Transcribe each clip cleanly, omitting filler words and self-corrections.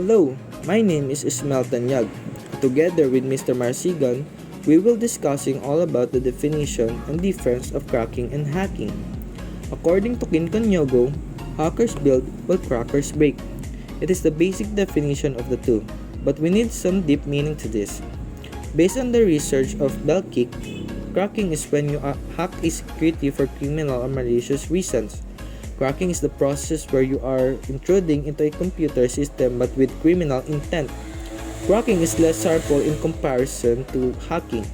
Hello, my name is Ismail Tanyag. Together with Mr. Marsigan, we will discussing all about the definition and difference of cracking and hacking. According to Kinkon Yogo, hackers build while crackers break. It is the basic definition of the two, but we need some deep meaning to this. Based on the research of Belkic, cracking is when you hack a security for criminal or malicious reasons. Cracking is the process where you are intruding into a computer system but with criminal intent. Cracking is less harmful in comparison to hacking.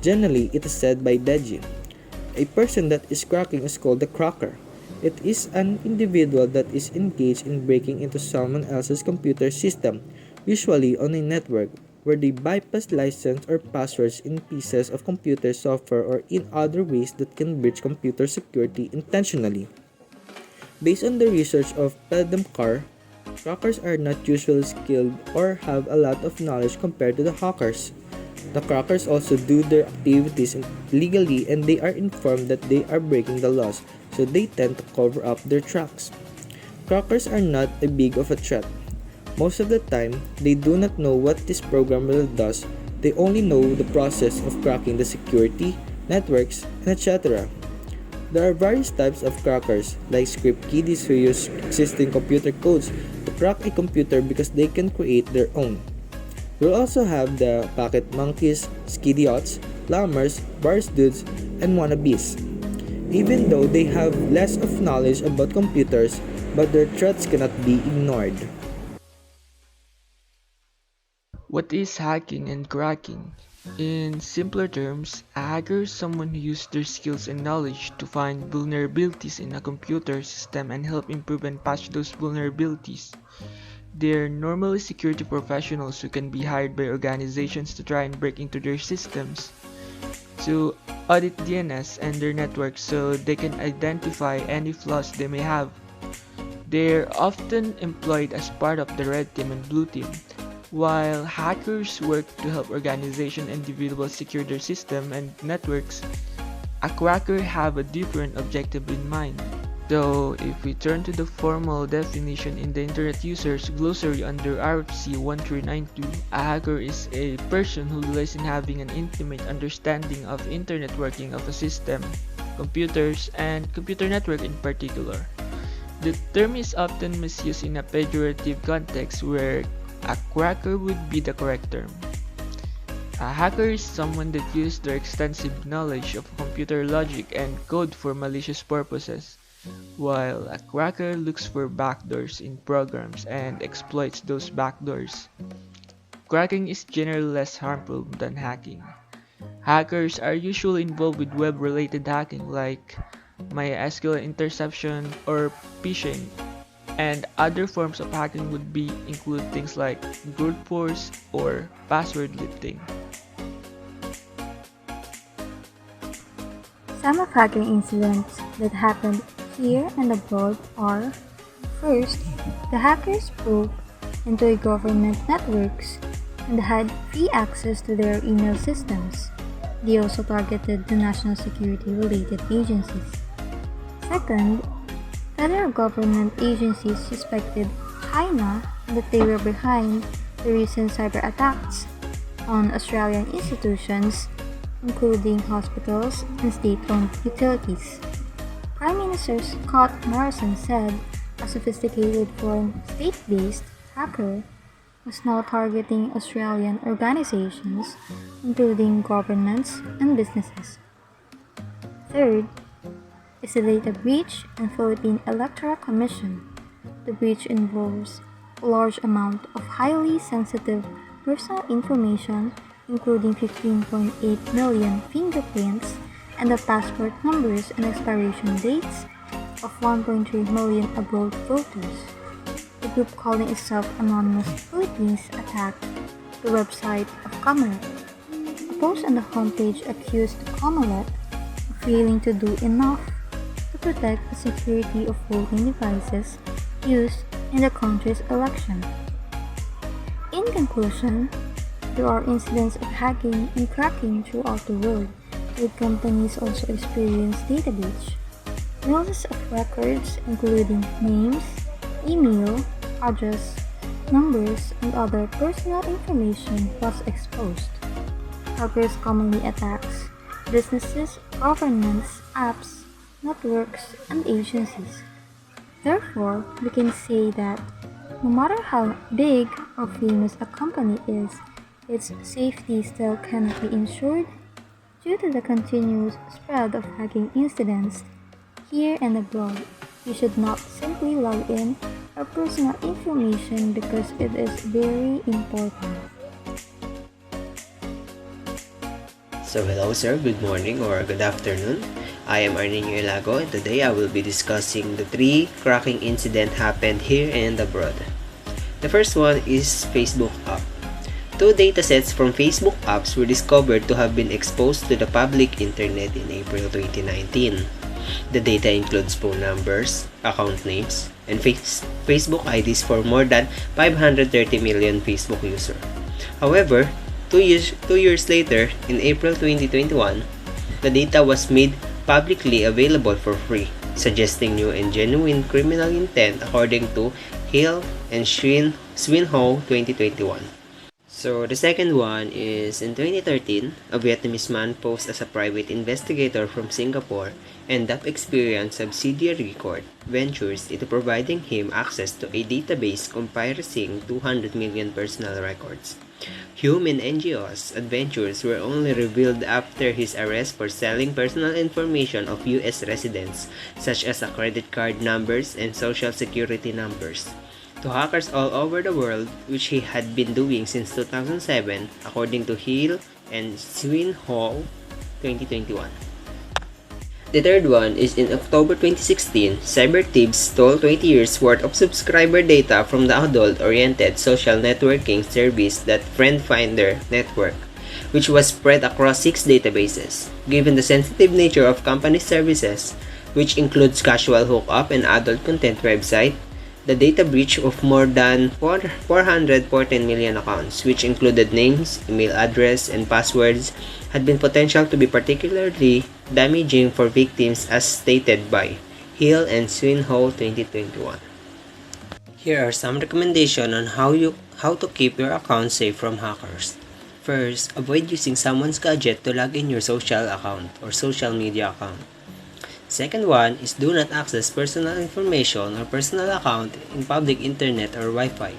Generally, it is said by Deji. A person that is cracking is called a cracker. It is an individual that is engaged in breaking into someone else's computer system, usually on a network, where they bypass license or passwords in pieces of computer software or in other ways that can breach computer security intentionally. Based on the research of Pedemkar, crackers are not usually skilled or have a lot of knowledge compared to the hackers. The crackers also do their activities legally and they are informed that they are breaking the laws, so they tend to cover up their tracks. Crackers are not a big of a threat. Most of the time, they do not know what this program really does. They only know the process of cracking the security, networks, and etc. There are various types of crackers, like script kiddies who use existing computer codes to crack a computer because they can create their own. We'll also have the packet monkeys, skidiots, lammers, bars dudes, and wannabes. Even though they have less of knowledge about computers, but their threats cannot be ignored. What is hacking and cracking? In simpler terms, a hacker is someone who uses their skills and knowledge to find vulnerabilities in a computer system and help improve and patch those vulnerabilities. They're normally security professionals who can be hired by organizations to try and break into their systems, to audit DNS and their networks so they can identify any flaws they may have. They're often employed as part of the red team and blue team, while hackers work to help organizations and individuals secure their system and networks. A cracker have a different objective in mind. So, if we turn to the formal definition in the Internet Users Glossary under RFC 1392, a hacker is a person who relies in having an intimate understanding of internet working of a system, computers, and computer network in particular. The term is often misused in a pejorative context where a cracker would be the correct term. A hacker is someone that uses their extensive knowledge of computer logic and code for malicious purposes, while a cracker looks for backdoors in programs and exploits those backdoors. Cracking is generally less harmful than hacking. Hackers are usually involved with web-related hacking like MySQL interception or phishing, and other forms of hacking would be include things like brute force or password lifting. Some of hacking incidents that happened here and abroad are: first, the hackers broke into a government networks and had free access to their email systems. They also targeted the national security related agencies. Second, federal government agencies suspected China that they were behind the recent cyber attacks on Australian institutions, including hospitals and state-owned utilities. Prime Minister Scott Morrison said a sophisticated foreign state-based hacker was now targeting Australian organizations, including governments and businesses. Third is the data breach in Philippine Electoral Commission. The breach involves a large amount of highly sensitive personal information, including 15.8 million fingerprints and the passport numbers and expiration dates of 1.3 million abroad voters. The group calling itself Anonymous Philippines attacked the website of Comelec. A post on the homepage accused Comelec of failing to do enough to protect the security of voting devices used in the country's election. In conclusion, there are incidents of hacking and cracking throughout the world, with companies also experience data breach. Millions of records, including names, email, address, numbers, and other personal information was exposed. Hackers commonly attacks businesses, governments, apps, networks, and agencies. Therefore, we can say that no matter how big or famous a company is, its safety still cannot be ensured due to the continuous spread of hacking incidents here and abroad. We should not simply log in our personal information because it is very important. So hello sir, good morning or good afternoon. I am Arnino Ilago and today I will be discussing the 3 cracking incident happened here and abroad. The first one is Facebook app. 2 datasets from Facebook apps were discovered to have been exposed to the public internet in April 2019. The data includes phone numbers, account names, and Facebook IDs for more than 530 million Facebook users. However, Two years later, in April 2021, the data was made publicly available for free, suggesting new and genuine criminal intent according to Hill and Swinhoe 2021. So the second one is in 2013, a Vietnamese man posed as a private investigator from Singapore and Up Experience subsidiary Record Ventures into providing him access to a database comprising 200 million personal records. Human NGOs adventures were only revealed after his arrest for selling personal information of US residents, such as credit card numbers and social security numbers, to hackers all over the world, which he had been doing since 2007, according to Hill and Swinhoe 2021. The third one is in October 2016, cyber thieves stole 20 years worth of subscriber data from the adult-oriented social networking service that Friend Finder Network, which was spread across 6 databases. Given the sensitive nature of company services, which includes casual hookup and adult content website, the data breach of more than 414 million accounts, which included names, email address, and passwords, had been potential to be particularly damaging for victims as stated by Hill and Swinhoe 2021. Here are some recommendations on how to keep your account safe from hackers. First, avoid using someone's gadget to log in your social account or social media account. Second one is do not access personal information or personal account in public internet or Wi-Fi.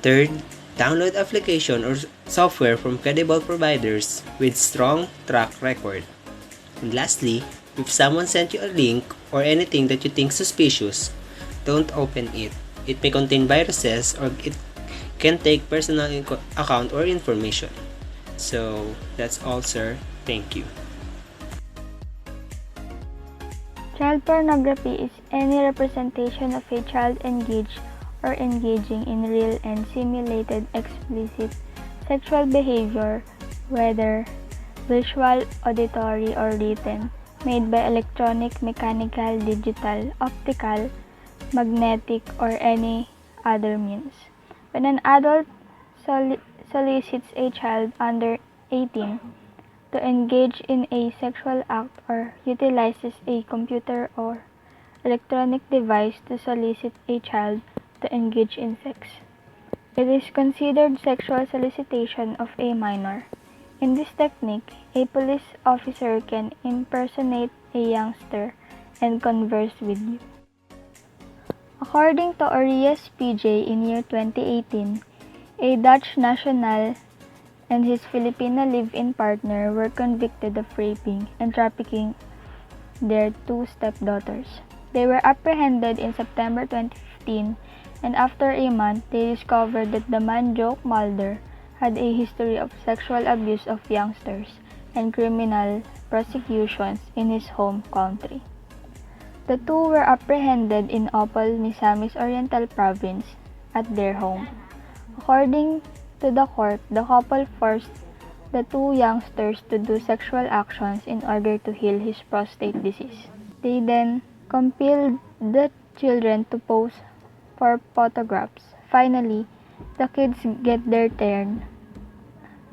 Third, download application or software from credible providers with strong track record. And lastly, if someone sent you a link or anything that you think suspicious, don't open it. It may contain viruses or it can take personal account or information. So that's all, sir. Thank you. Child pornography is any representation of a child engaged or engaging in real and simulated explicit sexual behavior, whether visual, auditory, or written, made by electronic, mechanical, digital, optical, magnetic, or any other means. When an adult solicits a child under 18 to engage in a sexual act or utilizes a computer or electronic device to solicit a child to engage in sex, it is considered sexual solicitation of a minor. In this technique, a police officer can impersonate a youngster and converse with you. According to Arias PJ in year 2018, a Dutch national and his Filipino live-in partner were convicted of raping and trafficking their 2 stepdaughters. They were apprehended in September 2015, and after a month, they discovered that the man Joe Mulder had a history of sexual abuse of youngsters and criminal prosecutions in his home country. The 2 were apprehended in Opol, Misamis Oriental Province at their home. According to the court, the couple forced the 2 youngsters to do sexual actions in order to heal his prostate disease. They then compelled the children to pose for photographs. Finally, the kids get their turn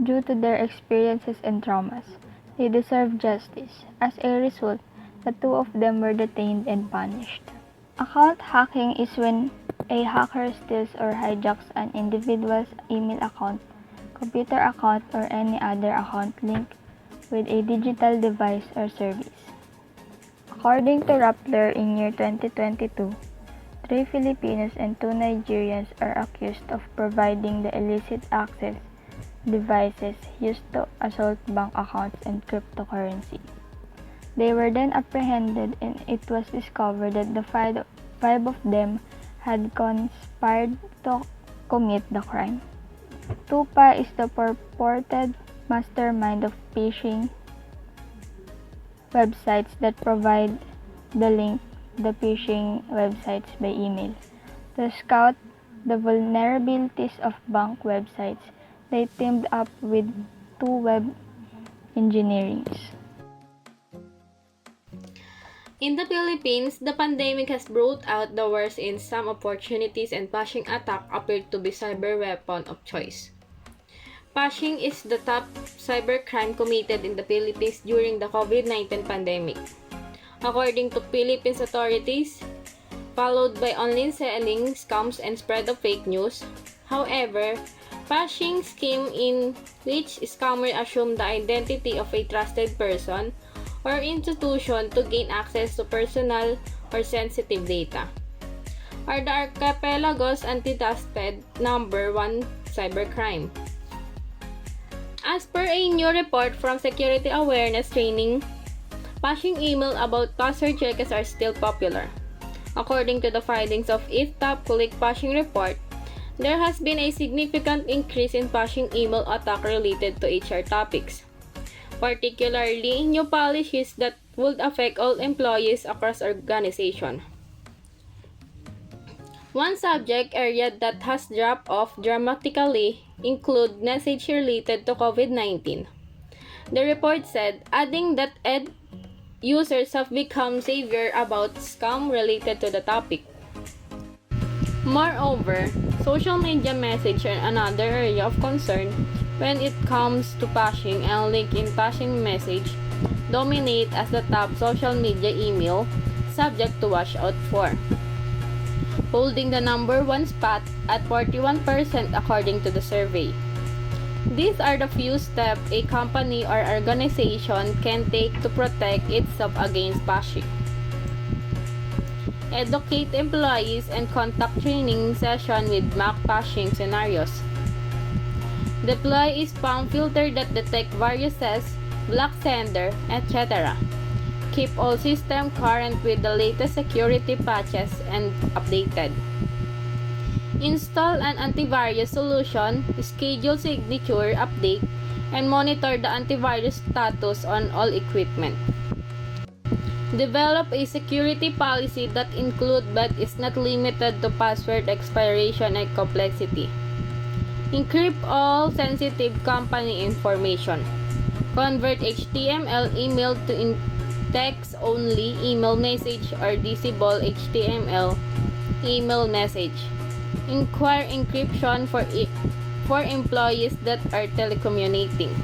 due to their experiences and traumas. They deserve justice. As a result, the 2 of them were detained and punished. Account hacking is when A hacker steals or hijacks an individual's email account, computer account, or any other account linked with a digital device or service. According to Rappler, in year 2022, 3 Filipinos and 2 Nigerians are accused of providing the illicit access devices used to assault bank accounts and cryptocurrency. They were then apprehended, and it was discovered that the five of them had conspired to commit the crime. Tupa is the purported mastermind of phishing websites that provide the phishing websites by email. To scout the vulnerabilities of bank websites, they teamed up with 2 web engineers. In the Philippines, the pandemic has brought out the worst in some opportunities, and phishing attack appeared to be cyber weapon of choice. Phishing is the top cybercrime committed in the Philippines during the COVID-19 pandemic. According to Philippines authorities, followed by online selling, scams, and spread of fake news. However, phishing scheme in which scammers assume the identity of a trusted person or institution to gain access to personal or sensitive data are the Archipelago's anticipated number 1 cybercrime. As per a new report from Security Awareness Training, phishing email about password checkers are still popular. According to the findings of its top click phishing report, there has been a significant increase in phishing email attack related to HR topics, particularly new policies that would affect all employees across organization. One subject area that has dropped off dramatically include message related to COVID-19. The report said, adding that users have become savvier about scam related to the topic. Moreover, social media message are another area of concern when it comes to phishing, and LinkedIn phishing message dominate as the top social media email subject to watch out for, holding the number 1 spot at 41% according to the survey. These are the few steps a company or organization can take to protect itself against phishing. Educate employees and conduct training session with mock phishing scenarios. Deploy a spam filter that detect viruses, block sender, etc. Keep all systems current with the latest security patches and updated. Install an antivirus solution, schedule signature update, and monitor the antivirus status on all equipment. Develop a security policy that includes but is not limited to password expiration and complexity. Encrypt all sensitive company information. Convert HTML email to text-only email message or disable HTML email message. Inquire encryption for employees that are telecommunicating.